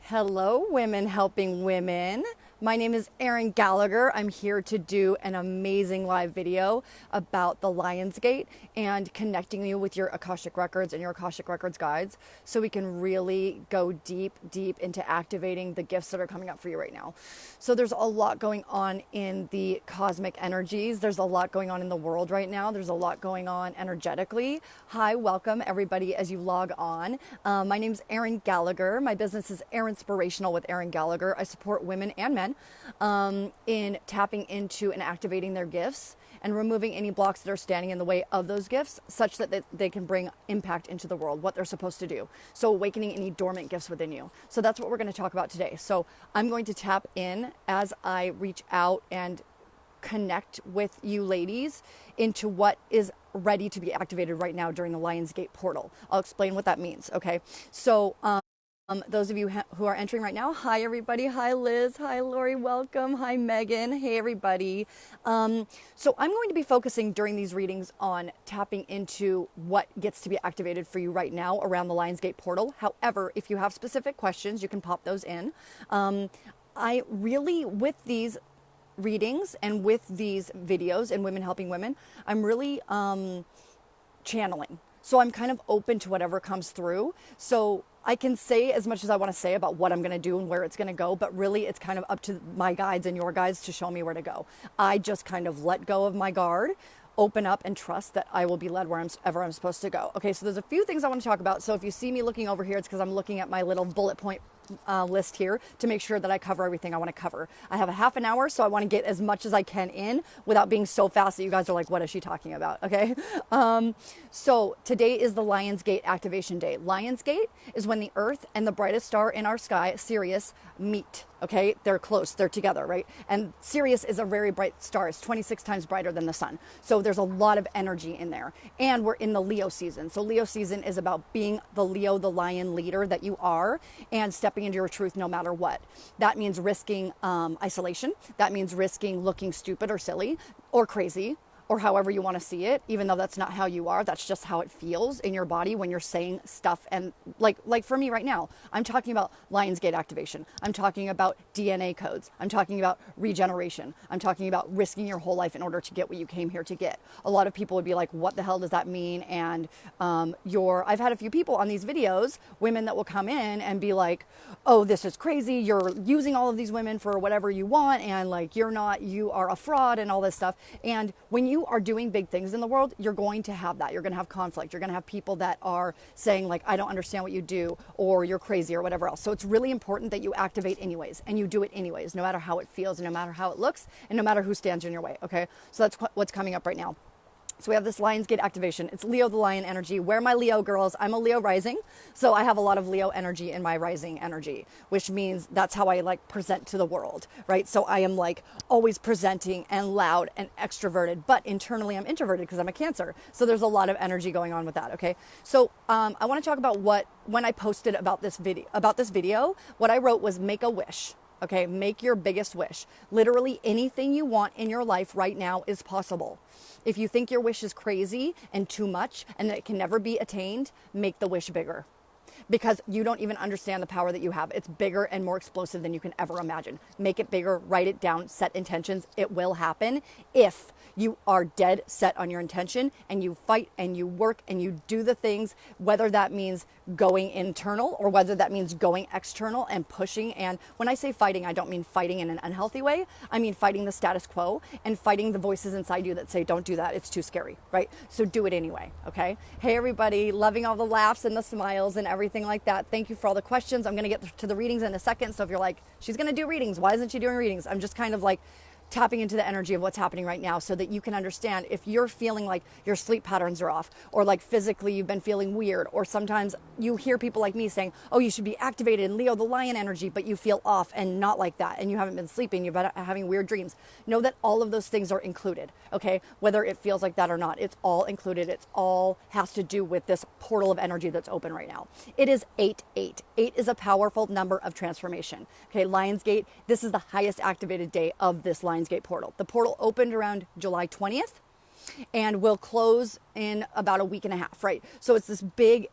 Hello, women helping women. My name is Erin Gallagher. I'm here to do an amazing live video about the Lionsgate and connecting you with your Akashic records and your Akashic records guides so we can really go deep into activating the gifts that are coming up for you right now. So there's a lot going on in the cosmic energies. There's a lot going on in the world right now. There's a lot going on energetically. Hi, welcome everybody as you log on. My name's Erin Gallagher. My business is Erinspirational with Erin Gallagher. I support women and men in tapping into and activating their gifts and removing any blocks that are standing in the way of those gifts such that they can bring impact into the world, what they're supposed to do. So awakening any dormant gifts within you. So that's what we're going to talk about today. So I'm going to tap in as I reach out and connect with you ladies into what is ready to be activated right now during the Lionsgate portal. I'll explain what that means. Okay. So, those of you who are entering right now, hi everybody. Hi Liz. Hi Lori. Welcome. Hi Megan. Hey everybody. So I'm going to be focusing during these readings on tapping into what gets to be activated for you right now around the Lionsgate portal. However, if you have specific questions, you can pop those in. I really, with these readings and with these videos and women helping women, I'm really channeling. So I'm kind of open to whatever comes through. So I can say as much as I want to say about what I'm going to do and where it's going to go, but really it's kind of up to my guides and your guides to show me where to go. I just kind of let go of my guard, open up and trust that I will be led wherever I'm supposed to go. Okay, so there's a few things I want to talk about. So if you see me looking over here, it's because I'm looking at my little bullet point list here to make sure that I cover everything I want to cover. I have a half an hour, so I want to get as much as I can in without being so fast that you guys are like, what is she talking about? Okay. So today is the Lionsgate activation day. Lionsgate is when the Earth and the brightest star in our sky, Sirius, meet. Okay, they're close, they're together, right? And Sirius is a very bright star. It's 26 times brighter than the sun. So there's a lot of energy in there. And we're in the Leo season. So Leo season is about being the Leo, the lion leader that you are, and stepping into your truth no matter what. That means risking isolation. That means risking looking stupid or silly or crazy, or however you want to see it, even though that's not how you are. That's just how it feels in your body when you're saying stuff. And like for me right now, I'm talking about Lionsgate activation. I'm talking about DNA codes. I'm talking about regeneration. I'm talking about risking your whole life in order to get what you came here to get. A lot of people would be like, what the hell does that mean? And I've had a few people on these videos, women that will come in and be like, oh, this is crazy. You're using all of these women for whatever you want. And like, you are a fraud and all this stuff. And when you are doing big things in the world, you're going to have that. You're going to have conflict. You're going to have people that are saying like, I don't understand what you do, or you're crazy or whatever else. So it's really important that you activate anyways, and you do it anyways, no matter how it feels and no matter how it looks and no matter who stands in your way. Okay. So that's what's coming up right now. So we have this Lionsgate activation. It's Leo the lion energy. Where are my Leo girls? I'm a Leo rising. So I have a lot of Leo energy in my rising energy, which means that's how I like present to the world, right? So I am like always presenting and loud and extroverted, but internally I'm introverted because I'm a Cancer. So there's a lot of energy going on with that. Okay. So I want to talk about when I posted about this video, what I wrote was make a wish. Okay, make your biggest wish. Literally anything you want in your life right now is possible. If you think your wish is crazy and too much and that it can never be attained, make the wish bigger. Because you don't even understand the power that you have. It's bigger and more explosive than you can ever imagine. Make it bigger, write it down, set intentions. It will happen if you are dead set on your intention and you fight and you work and you do the things, whether that means going internal or whether that means going external and pushing. And when I say fighting, I don't mean fighting in an unhealthy way. I mean fighting the status quo and fighting the voices inside you that say, don't do that. It's too scary, right? So do it anyway. Okay. Hey, everybody, loving all the laughs and the smiles and everything like that. Thank you for all the questions. I'm going to get to the readings in a second. So if you're like, she's going to do readings, why isn't she doing readings? I'm just kind of like tapping into the energy of what's happening right now so that you can understand if you're feeling like your sleep patterns are off, or like physically you've been feeling weird, or sometimes you hear people like me saying, oh, you should be activated in Leo the lion energy, but you feel off and not like that, and you haven't been sleeping, you've been having weird dreams. Know that all of those things are included. Okay, whether it feels like that or not, it's all included. It's all has to do with this portal of energy that's open right now. It is 8-8. 8 is a powerful number of transformation. Okay, Lionsgate, this is the highest activated day of this Lionsgate portal. The portal opened around July 20th and will close in about a week and a half, right? So it's this big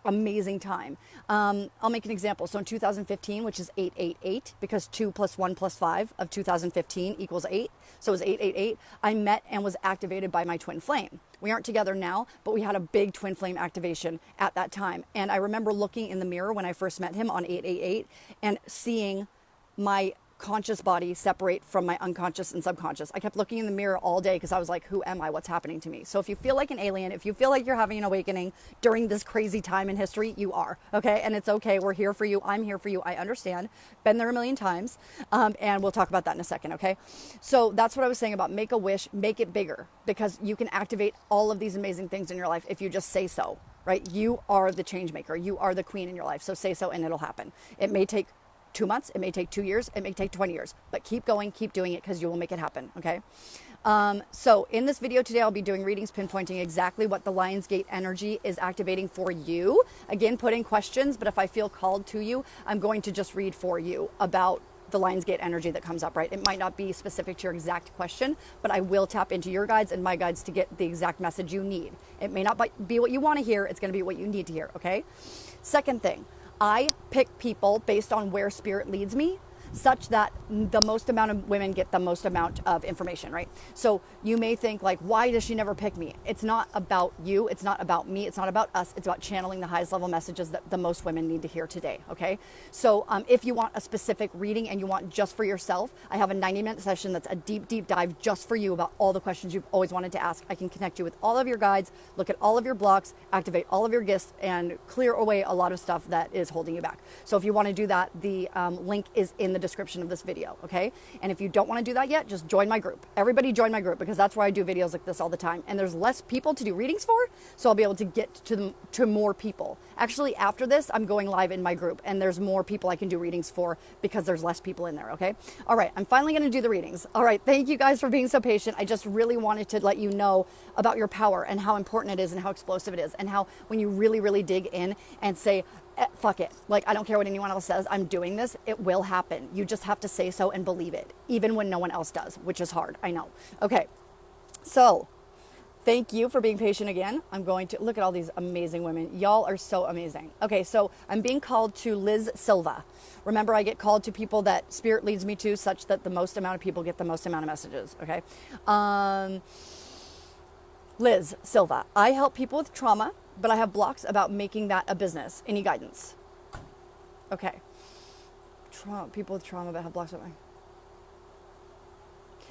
amazing time. I'll make an example. So in 2015, which is 888, because 2 plus 1 plus 5 of 2015 equals 8. So it was 888. I met and was activated by my twin flame. We aren't together now, but we had a big twin flame activation at that time. And I remember looking in the mirror when I first met him on 888 and seeing my conscious body separate from my unconscious and subconscious. I kept looking in the mirror all day because I was like, who am I? What's happening to me? So if you feel like an alien, if you feel like you're having an awakening during this crazy time in history, you are, okay? And it's okay. We're here for you. I'm here for you. I understand. Been there a million times. And we'll talk about that in a second, okay? So that's what I was saying about make a wish, make it bigger, because you can activate all of these amazing things in your life if you just say so, right? You are the change maker. You are the queen in your life. So say so and it'll happen. It may take 2 months, it may take 2 years, it may take 20 years, but keep going, keep doing it, because you will make it happen, okay? So in this video today, I'll be doing readings pinpointing exactly what the Lionsgate energy is activating for you. Again, put in questions, but if I feel called to you, I'm going to just read for you about the Lionsgate energy that comes up, right? It might not be specific to your exact question, but I will tap into your guides and my guides to get the exact message you need. It may not be what you want to hear, it's going to be what you need to hear, okay? Second thing, I pick people based on where spirit leads me, such that the most amount of women get the most amount of information, right? So you may think like, why does she never pick me? It's not about you. It's not about me. It's not about us. It's about channeling the highest level messages that the most women need to hear today, okay? So if you want a specific reading and you want just for yourself, I have a 90-minute session that's a deep, deep dive just for you about all the questions you've always wanted to ask. I can connect you with all of your guides, look at all of your blocks, activate all of your gifts, and clear away a lot of stuff that is holding you back. So if you want to do that, the link is in the description of this video, okay? And if you don't want to do that yet, just join my group. Everybody join my group, because that's where I do videos like this all the time. And there's less people to do readings for, so I'll be able to get to more people. Actually, after this, I'm going live in my group, and there's more people I can do readings for because there's less people in there, okay? All right, I'm finally going to do the readings. All right, thank you guys for being so patient. I just really wanted to let you know about your power and how important it is and how explosive it is, and how when you really, really dig in and say, fuck it, like I don't care what anyone else says, I'm doing this, it will happen. You just have to say so and believe it, even when no one else does, which is hard, I know. Okay, so thank you for being patient again. I'm going to look at all these amazing women. Y'all are so amazing. Okay, so I'm being called to Liz Silva. Remember, I get called to people that spirit leads me to, such that the most amount of people get the most amount of messages, okay? Liz Silva. I help people with trauma, but I have blocks about making that a business. Any guidance? Okay. People with trauma but have blocks about me.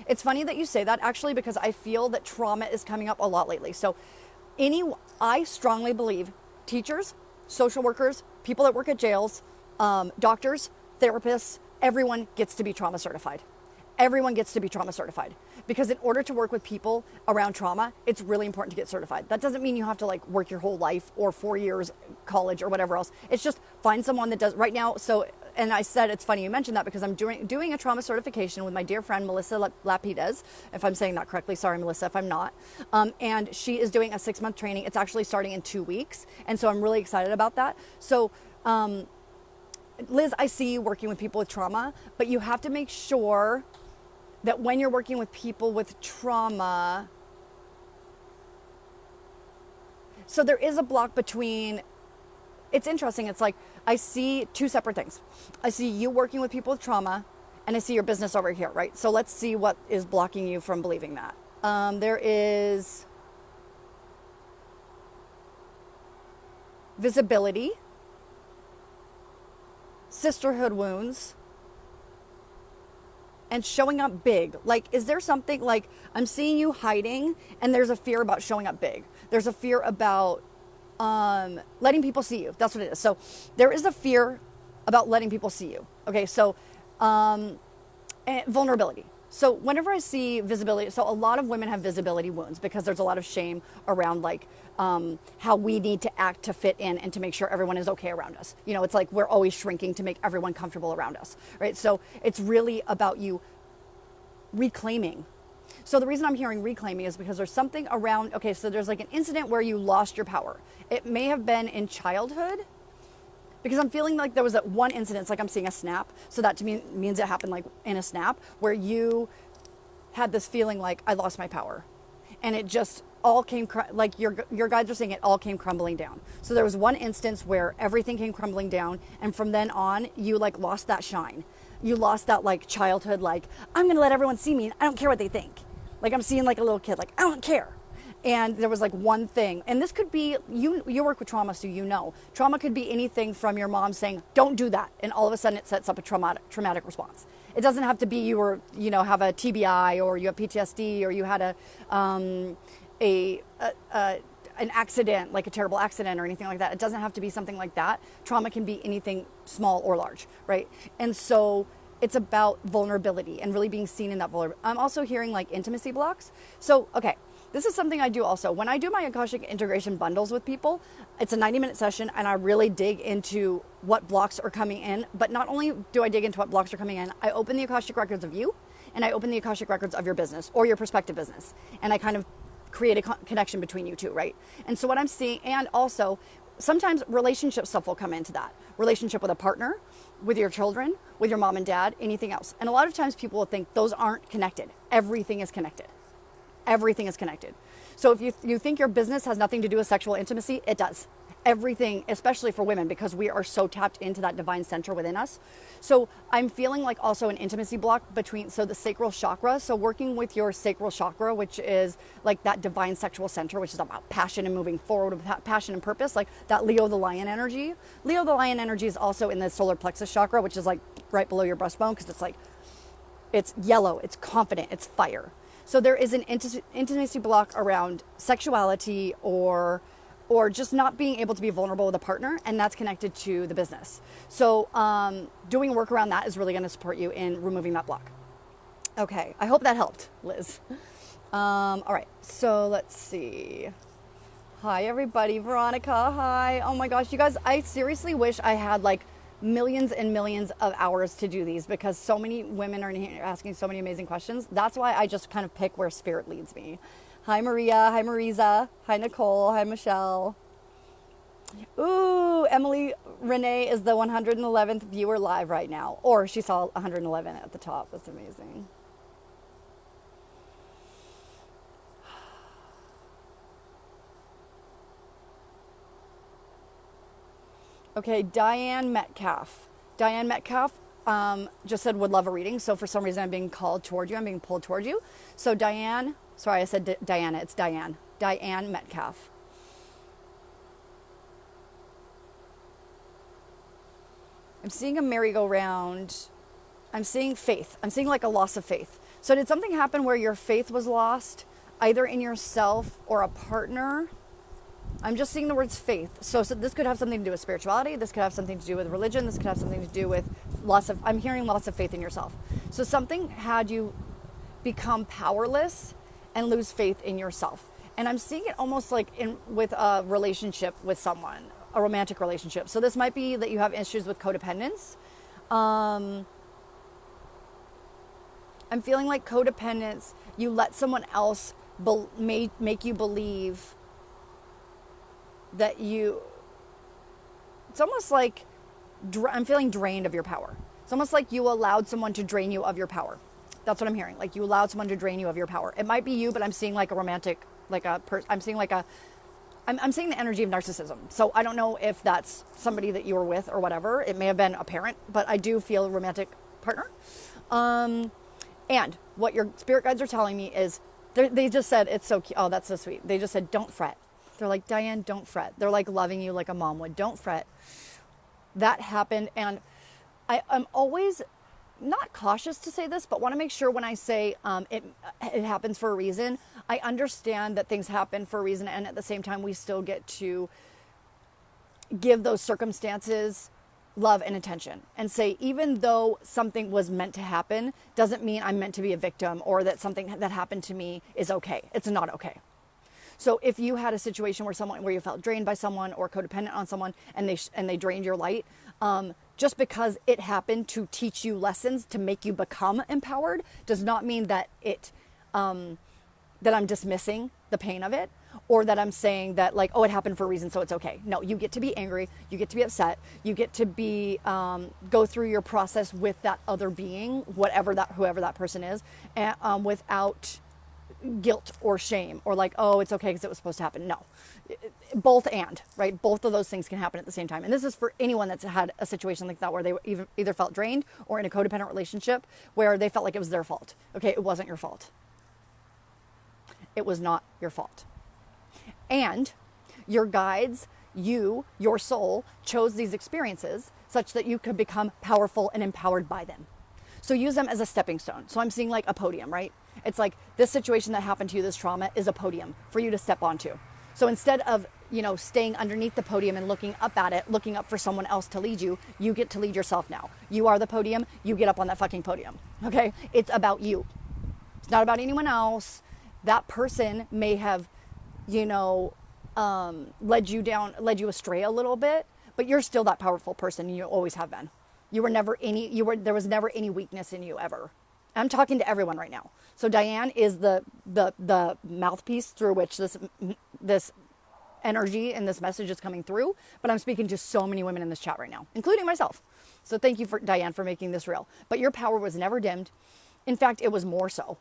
It's funny that you say that, actually, because I feel that trauma is coming up a lot lately. So I strongly believe teachers, social workers, people that work at jails, doctors, therapists, everyone gets to be trauma certified. Everyone gets to be trauma certified, because in order to work with people around trauma, it's really important to get certified. That doesn't mean you have to like work your whole life or 4 years college or whatever else. It's just find someone that does right now. So, and I said, it's funny you mentioned that, because I'm doing a trauma certification with my dear friend, Melissa Lapidez, if I'm saying that correctly. Sorry, Melissa, if I'm not. And she is doing a 6-month training. It's actually starting in 2 weeks. And so I'm really excited about that. So, Liz, I see you working with people with trauma, but you have to make sure that when you're working with people with trauma, so there is a block between, it's interesting, it's like, I see two separate things. I see you working with people with trauma, and I see your business over here, right? So let's see what is blocking you from believing that. There is visibility, sisterhood wounds, and showing up big. Like, is there something, like, I'm seeing you hiding, and there's a fear about showing up big. There's a fear about letting people see you. That's what it is. So there is a fear about letting people see you. Okay, so and vulnerability. So whenever I see visibility, so a lot of women have visibility wounds because there's a lot of shame around like how we need to act to fit in and to make sure everyone is okay around us. You know, it's like we're always shrinking to make everyone comfortable around us, right? So it's really about you reclaiming. So the reason I'm hearing reclaiming is because there's something around, okay, so there's like an incident where you lost your power. It may have been in childhood, because I'm feeling like there was that one incident, it's like I'm seeing a snap. So that to me means it happened like in a snap where you had this feeling like I lost my power. And it just all came, like your guides are saying, it all came crumbling down. So there was one instance where everything came crumbling down, and from then on, you like lost that shine. You lost that like childhood, like, I'm gonna let everyone see me and I don't care what they think. Like I'm seeing like a little kid, like, I don't care. And there was like one thing, and this could be, you work with trauma, so you know. Trauma could be anything from your mom saying, don't do that, and all of a sudden it sets up a traumatic response. It doesn't have to be you were, have a TBI, or you have PTSD, or you had an accident, like a terrible accident or anything like that. It doesn't have to be something like that. Trauma can be anything small or large, right? And so it's about vulnerability and really being seen in that vulnerability. I'm also hearing like intimacy blocks. So, okay. This is something I do also. When I do my Akashic integration bundles with people, it's a 90-minute session, and I really dig into what blocks are coming in. But not only do I dig into what blocks are coming in, I open the Akashic records of you, and I open the Akashic records of your business or your prospective business. And I kind of create a connection between you two, right? And so what I'm seeing, and also sometimes relationship stuff will come into that. Relationship with a partner, with your children, with your mom and dad, anything else. And a lot of times people will think those aren't connected. Everything is connected. Everything is connected. So if you think your business has nothing to do with sexual intimacy, it does. Everything, especially for women, because we are so tapped into that divine center within us. So I'm feeling like also an intimacy block between, so the sacral chakra. So working with your sacral chakra, which is like that divine sexual center, which is about passion and moving forward with passion and purpose, like that Leo the lion energy. Leo the lion energy is also in the solar plexus chakra, which is like right below your breastbone, because it's like, it's yellow, it's confident, it's fire. So there is an intimacy block around sexuality or just not being able to be vulnerable with a partner, and that's connected to the business. So doing work around that is really going to support you in removing that block. Okay, I hope that helped, Liz. All right, so let's see. Hi, everybody. Veronica, hi. Oh my gosh, you guys, I seriously wish I had like millions and millions of hours to do these, because so many women are asking so many amazing questions. That's why I just kind of pick where spirit leads me. Hi Maria, hi Marisa, hi Nicole, hi Michelle. Ooh, Emily Renee is the 111th viewer live right now, or she saw 111 at the top. That's amazing. Okay, Diane Metcalfe. Diane Metcalfe just said would love a reading. So for some reason I'm being called toward you. I'm being pulled toward you. So Diane, sorry I said Diana, it's Diane. Diane Metcalfe. I'm seeing a merry-go-round. I'm seeing faith. I'm seeing like a loss of faith. So did something happen where your faith was lost, either in yourself or a partner? I'm just seeing the words faith. So this could have something to do with spirituality. This could have something to do with religion. This could have something to do with I'm hearing lots of faith in yourself. So something had you become powerless and lose faith in yourself. And I'm seeing it almost like with a relationship with someone, a romantic relationship. So this might be that you have issues with codependence. I'm feeling like codependence, you let someone else make you believe that it's almost like I'm feeling drained of your power. It's almost like you allowed someone to drain you of your power. That's what I'm hearing. Like you allowed someone to drain you of your power. It might be you, but I'm seeing like a romantic, I'm seeing the energy of narcissism. So I don't know if that's somebody that you were with or whatever. It may have been a parent, but I do feel a romantic partner. And what your spirit guides are telling me is they just said, it's so cute. Oh, that's so sweet. They just said, don't fret. They're like, Diane, don't fret. They're like loving you like a mom would. Don't fret. That happened. And I'm always not cautious to say this, but want to make sure when I say it happens for a reason, I understand that things happen for a reason. And at the same time, we still get to give those circumstances love and attention and say, even though something was meant to happen, doesn't mean I'm meant to be a victim or that something that happened to me is okay. It's not okay. So if you had a situation where you felt drained by someone or codependent on someone and they drained your light, just because it happened to teach you lessons to make you become empowered does not mean that that I'm dismissing the pain of it, or that I'm saying that like, oh, it happened for a reason, so it's okay. No, you get to be angry, you get to be upset, you get to be go through your process with that other being, whoever that person is, and without guilt or shame or like, oh, it's okay because it was supposed to happen. No, both and, right? Both of those things can happen at the same time. And this is for anyone that's had a situation like that where they either felt drained or in a codependent relationship where they felt like it was their fault. Okay, it wasn't your fault. It was not your fault. And your guides, your soul, chose these experiences such that you could become powerful and empowered by them. So use them as a stepping stone. So I'm seeing like a podium, right? It's like this situation that happened to you, this trauma, is a podium for you to step onto. So instead of, staying underneath the podium and looking up at it, looking up for someone else to lead you, you get to lead yourself now. You are the podium. You get up on that fucking podium. Okay? It's about you. It's not about anyone else. That person may have, led you astray a little bit, but you're still that powerful person, and you always have been. There was never any weakness in you ever. I'm talking to everyone right now. So Diane is the mouthpiece through which this energy and this message is coming through, but I'm speaking to so many women in this chat right now, including myself. So thank you, Diane, for making this real. But your power was never dimmed. In fact, it was more so.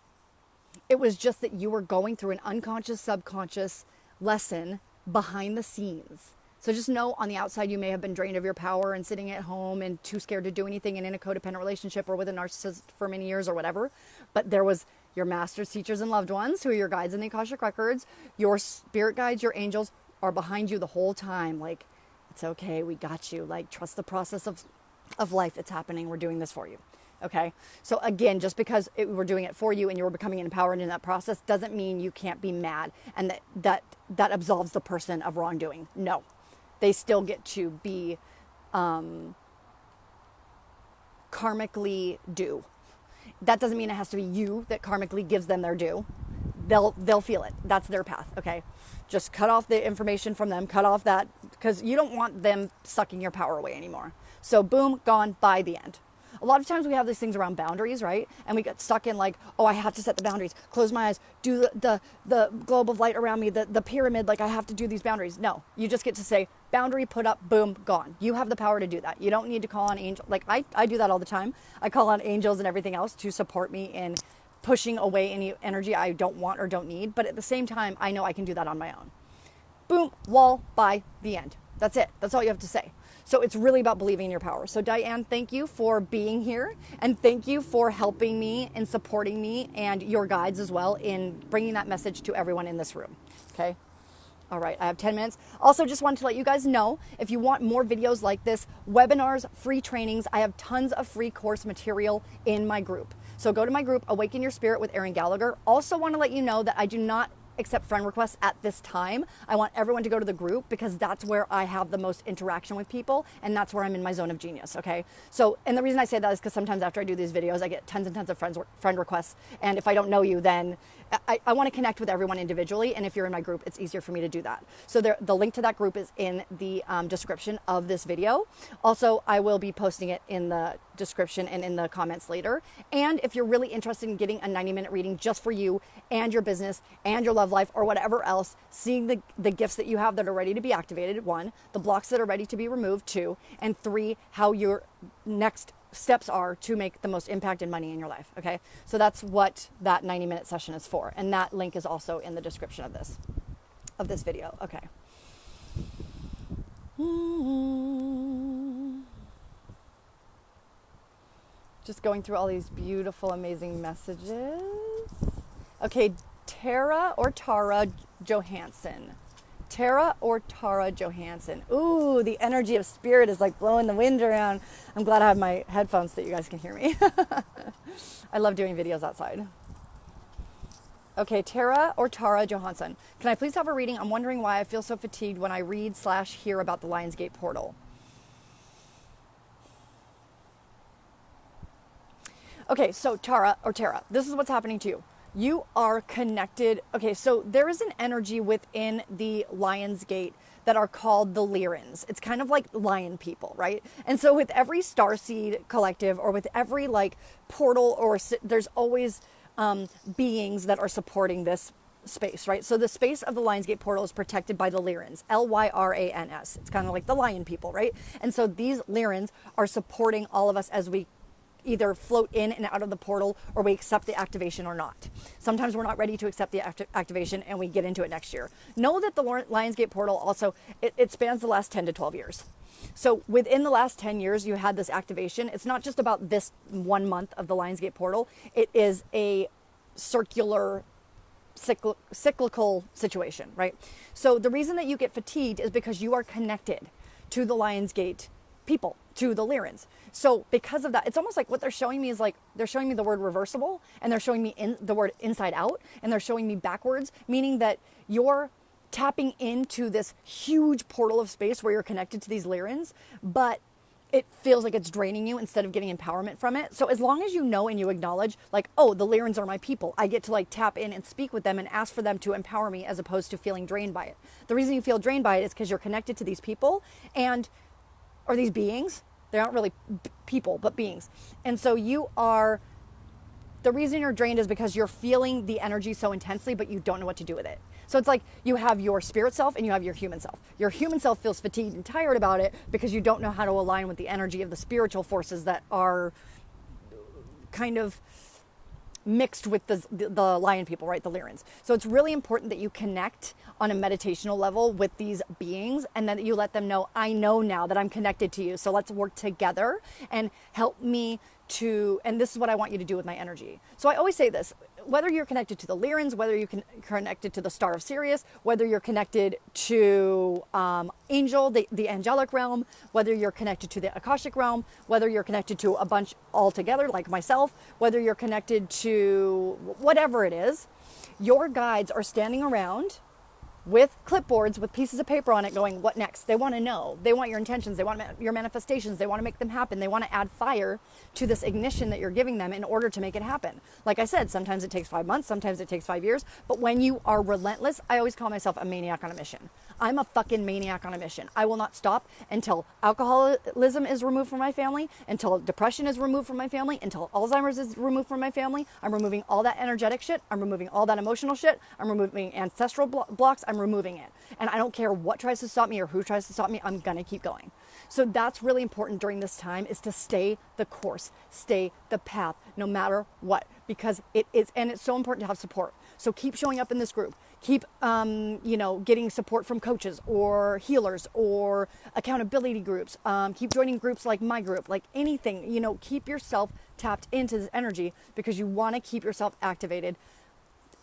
It was just that you were going through an unconscious, subconscious lesson behind the scenes. So just know on the outside, you may have been drained of your power and sitting at home and too scared to do anything and in a codependent relationship or with a narcissist for many years or whatever. But there was your masters, teachers, and loved ones who are your guides in the Akashic records. Your spirit guides, your angels are behind you the whole time. Like, it's okay. We got you. Like, trust the process of life. It's happening. We're doing this for you. Okay. So again, just because we're doing it for you and you're becoming empowered in that process doesn't mean you can't be mad and that absolves the person of wrongdoing. No. They still get to be karmically due. That doesn't mean it has to be you that karmically gives them their due. They'll feel it. That's their path, okay? Just cut off the information from them. Cut off that, because you don't want them sucking your power away anymore. So boom, gone by the end. A lot of times we have these things around boundaries, right? And we get stuck in like, oh, I have to set the boundaries, close my eyes, do the globe of light around me, the pyramid, like I have to do these boundaries. No, you just get to say, boundary put up, boom, gone. You have the power to do that. You don't need to call on angels. Like I do that all the time. I call on angels and everything else to support me in pushing away any energy I don't want or don't need. But at the same time, I know I can do that on my own. Boom, wall, by the end. That's it. That's all you have to say. So it's really about believing in your power. So Diane, thank you for being here, and thank you for helping me and supporting me and your guides as well in bringing that message to everyone in this room. Okay. All right, I have 10 minutes. Also, just wanted to let you guys know, if you want more videos like this, webinars, free trainings, I have tons of free course material in my group. So go to my group, Awaken Your Spirit with Erin Gallagher. Also want to let you know that I do not accept friend requests at this time. I want everyone to go to the group because that's where I have the most interaction with people, and that's where I'm in my zone of genius, okay? So, and the reason I say that is because sometimes after I do these videos, I get tons and tons of friend requests, and if I don't know you, then I want to connect with everyone individually, and if you're in my group, it's easier for me to do that. So the link to that group is in the description of this video. Also, I will be posting it in the description and in the comments later. And if you're really interested in getting a 90-minute reading just for you and your business and your love life or whatever else, seeing the gifts that you have that are ready to be activated, 1, the blocks that are ready to be removed, 2, and 3, how your next steps are to make the most impact and money in your life. Okay. So that's what that 90-minute session is for. And that link is also in the description of this video. Okay. Just going through all these beautiful, amazing messages. Okay. TaraJohansen. Tara or TaraJohansen. Ooh, the energy of spirit is like blowing the wind around. I'm glad I have my headphones so that you guys can hear me. I love doing videos outside. Okay, Tara or TaraJohansen. Can I please have a reading? I'm wondering why I feel so fatigued when I read/hear about the Lionsgate portal. Okay, so Tara, this is what's happening to you. You are connected. Okay, so there is an energy within the Lionsgate that are called the Lyrans. It's kind of like lion people, right? And so with every starseed collective or with every like portal there's always beings that are supporting this space, right? So the space of the Lionsgate portal is protected by the Lyrans, Lyrans. It's kind of like the lion people, right? And so these Lyrans are supporting all of us as we either float in and out of the portal, or we accept the activation or not. Sometimes we're not ready to accept the activation and we get into it next year. Know that the Lionsgate portal also, it spans the last 10 to 12 years. So within the last 10 years, you had this activation. It's not just about this 1 month of the Lionsgate portal. It is a circular, cyclical situation, right? So the reason that you get fatigued is because you are connected to the Lionsgate people, to the Lyrans. So because of that, it's almost like what they're showing me is like, they're showing me the word reversible, and they're showing me the word inside out, and they're showing me backwards, meaning that you're tapping into this huge portal of space where you're connected to these Lyrans, but it feels like it's draining you instead of getting empowerment from it. So as long as you know and you acknowledge, like, oh, the Lyrans are my people, I get to like tap in and speak with them and ask for them to empower me, as opposed to feeling drained by it. The reason you feel drained by it is because you're connected to these people or these beings. They aren't really people, but beings. And so the reason you're drained is because you're feeling the energy so intensely, but you don't know what to do with it. So it's like you have your spirit self and you have your human self. Your human self feels fatigued and tired about it because you don't know how to align with the energy of the spiritual forces that are kind of mixed with the lion people, right? The Lyrans. So it's really important that you connect on a meditational level with these beings, and then you let them know, I know now that I'm connected to you. So let's work together and help me and this is what I want you to do with my energy. So I always say this, whether you're connected to the Lyrans, whether you're connected to the Star of Sirius, whether you're connected to Angel, the angelic realm, whether you're connected to the Akashic realm, whether you're connected to a bunch all together like myself, whether you're connected to whatever it is, your guides are standing around with clipboards with pieces of paper on it going, what next? They want to know. They want your intentions. They want your manifestations. They want to make them happen. They want to add fire to this ignition that you're giving them in order to make it happen. Like I said, sometimes it takes 5 months, sometimes it takes 5 years, but when you are relentless, I always call myself a maniac on a mission. I'm a fucking maniac on a mission. I will not stop until alcoholism is removed from my family, until depression is removed from my family, until Alzheimer's is removed from my family. I'm removing all that energetic shit. I'm removing all that emotional shit. I'm removing ancestral blocks. I'm removing it. And I don't care what tries to stop me or who tries to stop me. I'm going to keep going. So that's really important during this time, is to stay the course, stay the path, no matter what, because it is, and it's so important to have support. So keep showing up in this group. Keep, getting support from coaches or healers or accountability groups. Keep joining groups like my group, like anything, keep yourself tapped into this energy, because you want to keep yourself activated.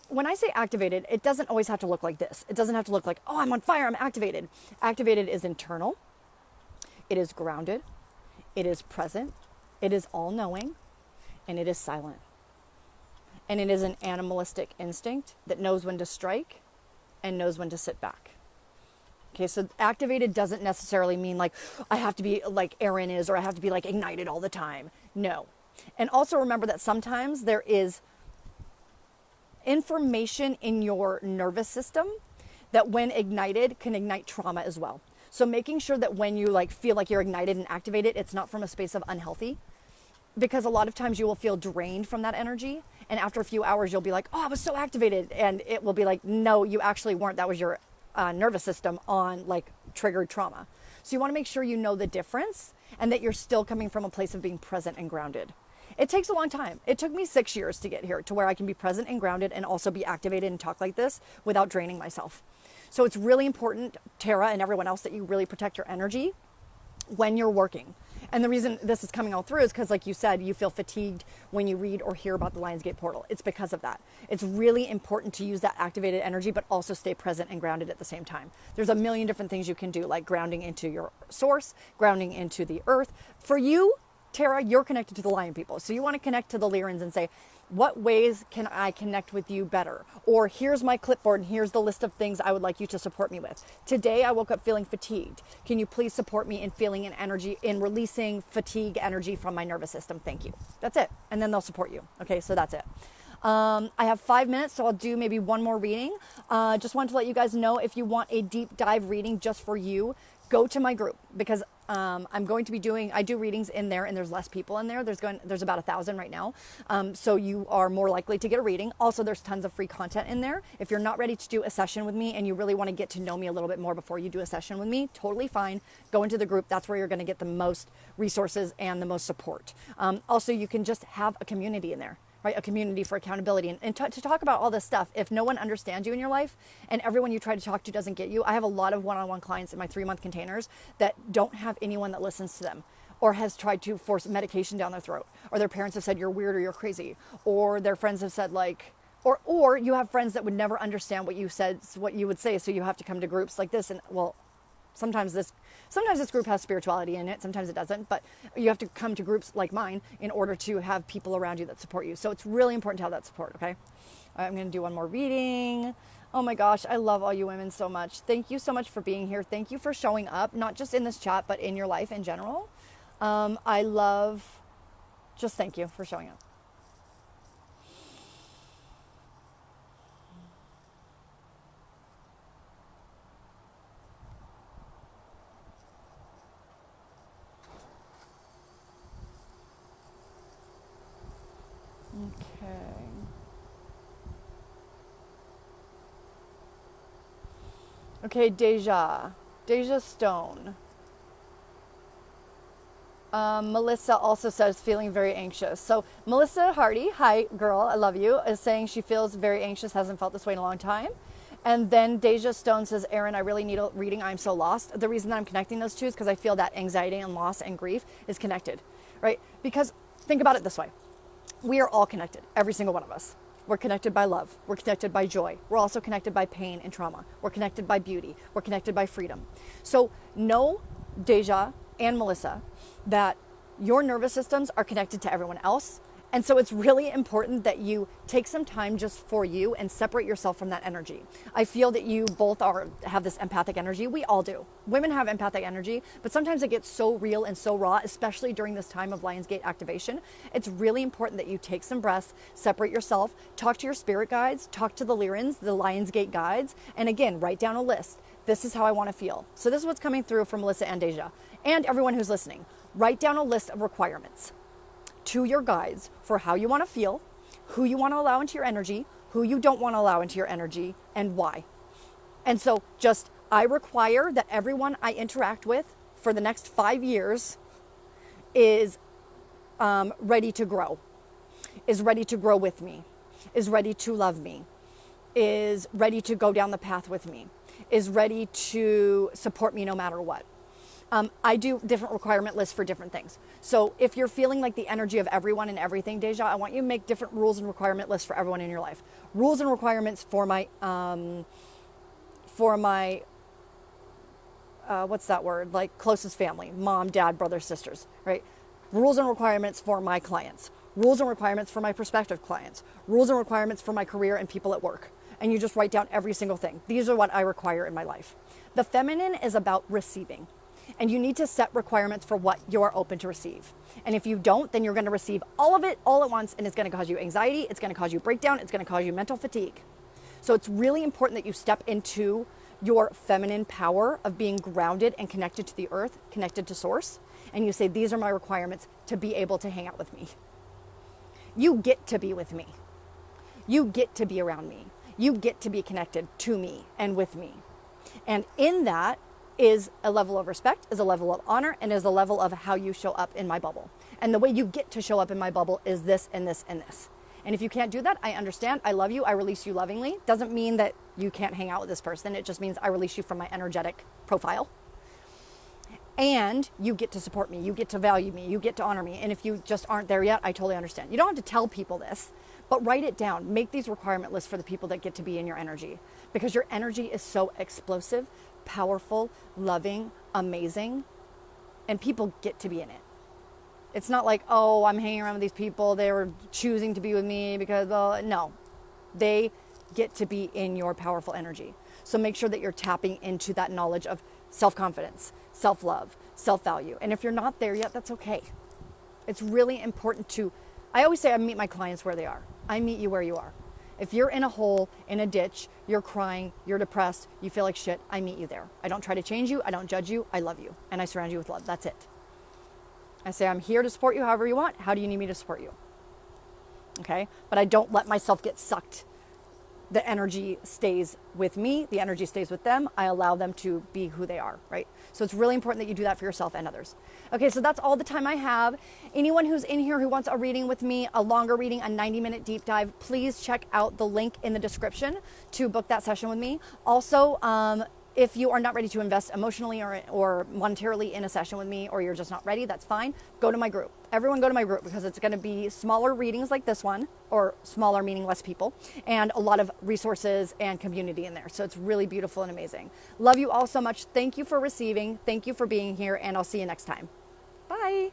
When I say activated, it doesn't always have to look like this. It doesn't have to look like, oh, I'm on fire, I'm activated. Activated is internal. It is grounded. It is present. It is all-knowing. And it is silent. And it is an animalistic instinct that knows when to strike and knows when to sit back. Okay, so activated doesn't necessarily mean like, I have to be like Erin is, or I have to be like ignited all the time. No. And also remember that sometimes there is information in your nervous system that when ignited can ignite trauma as well. So making sure that when you like feel like you're ignited and activated, it's not from a space of unhealthy, because a lot of times you will feel drained from that energy. And after a few hours, you'll be like, oh, I was so activated. And it will be like, no, you actually weren't. That was your nervous system on like triggered trauma. So you want to make sure you know the difference and that you're still coming from a place of being present and grounded. It takes a long time. It took me 6 years to get here to where I can be present and grounded and also be activated and talk like this without draining myself. So it's really important, Tara and everyone else, that you really protect your energy when you're working. And the reason this is coming all through is because, like you said, you feel fatigued when you read or hear about the Lionsgate portal. It's because of that. It's really important to use that activated energy, but also stay present and grounded at the same time. There's a million different things you can do, like grounding into your source, grounding into the earth. For you, Tara, you're connected to the lion people. So you want to connect to the Lyrans and say, what ways can I connect with you better? Or here's my clipboard and here's the list of things I would like you to support me with. Today I woke up feeling fatigued. Can you please support me in feeling an energy, in releasing fatigue energy from my nervous system? Thank you. That's it. And then they'll support you. Okay, so that's it. I have 5 minutes, so I'll do maybe one more reading. Just wanted to let you guys know, if you want a deep dive reading just for you, go to my group, because I'm going to be doing, I do readings in there, and there's less people in there. There's about 1,000 right now. So you are more likely to get a reading. Also, there's tons of free content in there. If you're not ready to do a session with me and you really want to get to know me a little bit more before you do a session with me, totally fine. Go into the group. That's where you're going to get the most resources and the most support. Also, you can just have a community in there. Right? A community for accountability and to talk about all this stuff. If no one understands you in your life and everyone you try to talk to doesn't get you, I have a lot of one-on-one clients in my 3-month containers that don't have anyone that listens to them or has tried to force medication down their throat, or their parents have said you're weird or you're crazy, or their friends have said like, or you have friends that would never understand what you said, what you would say, so you have to come to groups like this. And well, sometimes this group has spirituality in it, sometimes it doesn't, but you have to come to groups like mine in order to have people around you that support you. So it's really important to have that support, okay? All right, I'm going to do one more reading. Oh my gosh, I love all you women so much. Thank you so much for being here. Thank you for showing up, not just in this chat, but in your life in general. Just thank you for showing up. Okay, Deja Stone. Melissa also says feeling very anxious. So Melissa Hardy, hi girl, I love you, is saying she feels very anxious, hasn't felt this way in a long time. And then Deja Stone says, Erin, I really need a reading. I'm so lost. The reason that I'm connecting those two is because I feel that anxiety and loss and grief is connected, right? Because think about it this way. We are all connected, every single one of us. We're connected by love. We're connected by joy. We're also connected by pain and trauma. We're connected by beauty. We're connected by freedom. So know, Deja and Melissa, that your nervous systems are connected to everyone else. And so it's really important that you take some time just for you and separate yourself from that energy. I feel that you both have this empathic energy. We all do. Women have empathic energy, but sometimes it gets so real and so raw, especially during this time of Lionsgate activation. It's really important that you take some breaths, separate yourself, talk to your spirit guides, talk to the Lyrans, the Lionsgate guides, and again, write down a list. This is how I want to feel. So this is what's coming through from Melissa and Deja and everyone who's listening. Write down a list of requirements to your guides for how you want to feel, who you want to allow into your energy, who you don't want to allow into your energy, and why. And so I require that everyone I interact with for the next 5 years is ready to grow, is ready to grow with me, is ready to love me, is ready to go down the path with me, is ready to support me no matter what. I do different requirement lists for different things. So if you're feeling like the energy of everyone and everything, Deja, I want you to make different rules and requirement lists for everyone in your life. Rules and requirements for my what's that word? Like closest family, mom, dad, brothers, sisters, right? Rules and requirements for my clients. Rules and requirements for my prospective clients. Rules and requirements for my career and people at work. And you just write down every single thing. These are what I require in my life. The feminine is about receiving. And you need to set requirements for what you're open to receive. And if you don't, then you're going to receive all of it all at once, and it's going to cause you anxiety, it's going to cause you breakdown, it's going to cause you mental fatigue. So it's really important that you step into your feminine power of being grounded and connected to the earth, connected to source, and you say, these are my requirements to be able to hang out with me. You get to be with me. You get to be around me. You get to be connected to me and with me. And in that, is a level of respect, is a level of honor, and is a level of how you show up in my bubble. And the way you get to show up in my bubble is this and this and this. And if you can't do that, I understand. I love you. I release you lovingly. Doesn't mean that you can't hang out with this person. It just means I release you from my energetic profile. And you get to support me. You get to value me. You get to honor me. And if you just aren't there yet, I totally understand. You don't have to tell people this, but write it down. Make these requirement lists for the people that get to be in your energy, because your energy is so explosive, powerful, loving, amazing, and people get to be in it. It's not like, oh, I'm hanging around with these people, they were choosing to be with me because, no, they get to be in your powerful energy. So make sure that you're tapping into that knowledge of self-confidence, self-love, self-value. And if you're not there yet, that's okay. It's really important I always say I meet my clients where they are. I meet you where you are. If you're in a hole, in a ditch, you're crying, you're depressed, you feel like shit, I meet you there. I don't try to change you. I don't judge you. I love you. And I surround you with love. That's it. I say, I'm here to support you however you want. How do you need me to support you? Okay? But I don't let myself get sucked. The energy stays with me. The energy stays with them. I allow them to be who they are, right? So it's really important that you do that for yourself and others. Okay, so that's all the time I have. Anyone who's in here who wants a reading with me, a longer reading, a 90-minute deep dive, please check out the link in the description to book that session with me. Also, if you are not ready to invest emotionally or monetarily in a session with me, or you're just not ready, that's fine. Go to my group. Everyone go to my group, because it's going to be smaller readings like this one, or smaller meaning less people, and a lot of resources and community in there. So it's really beautiful and amazing. Love you all so much. Thank you for receiving. Thank you for being here, and I'll see you next time. Bye.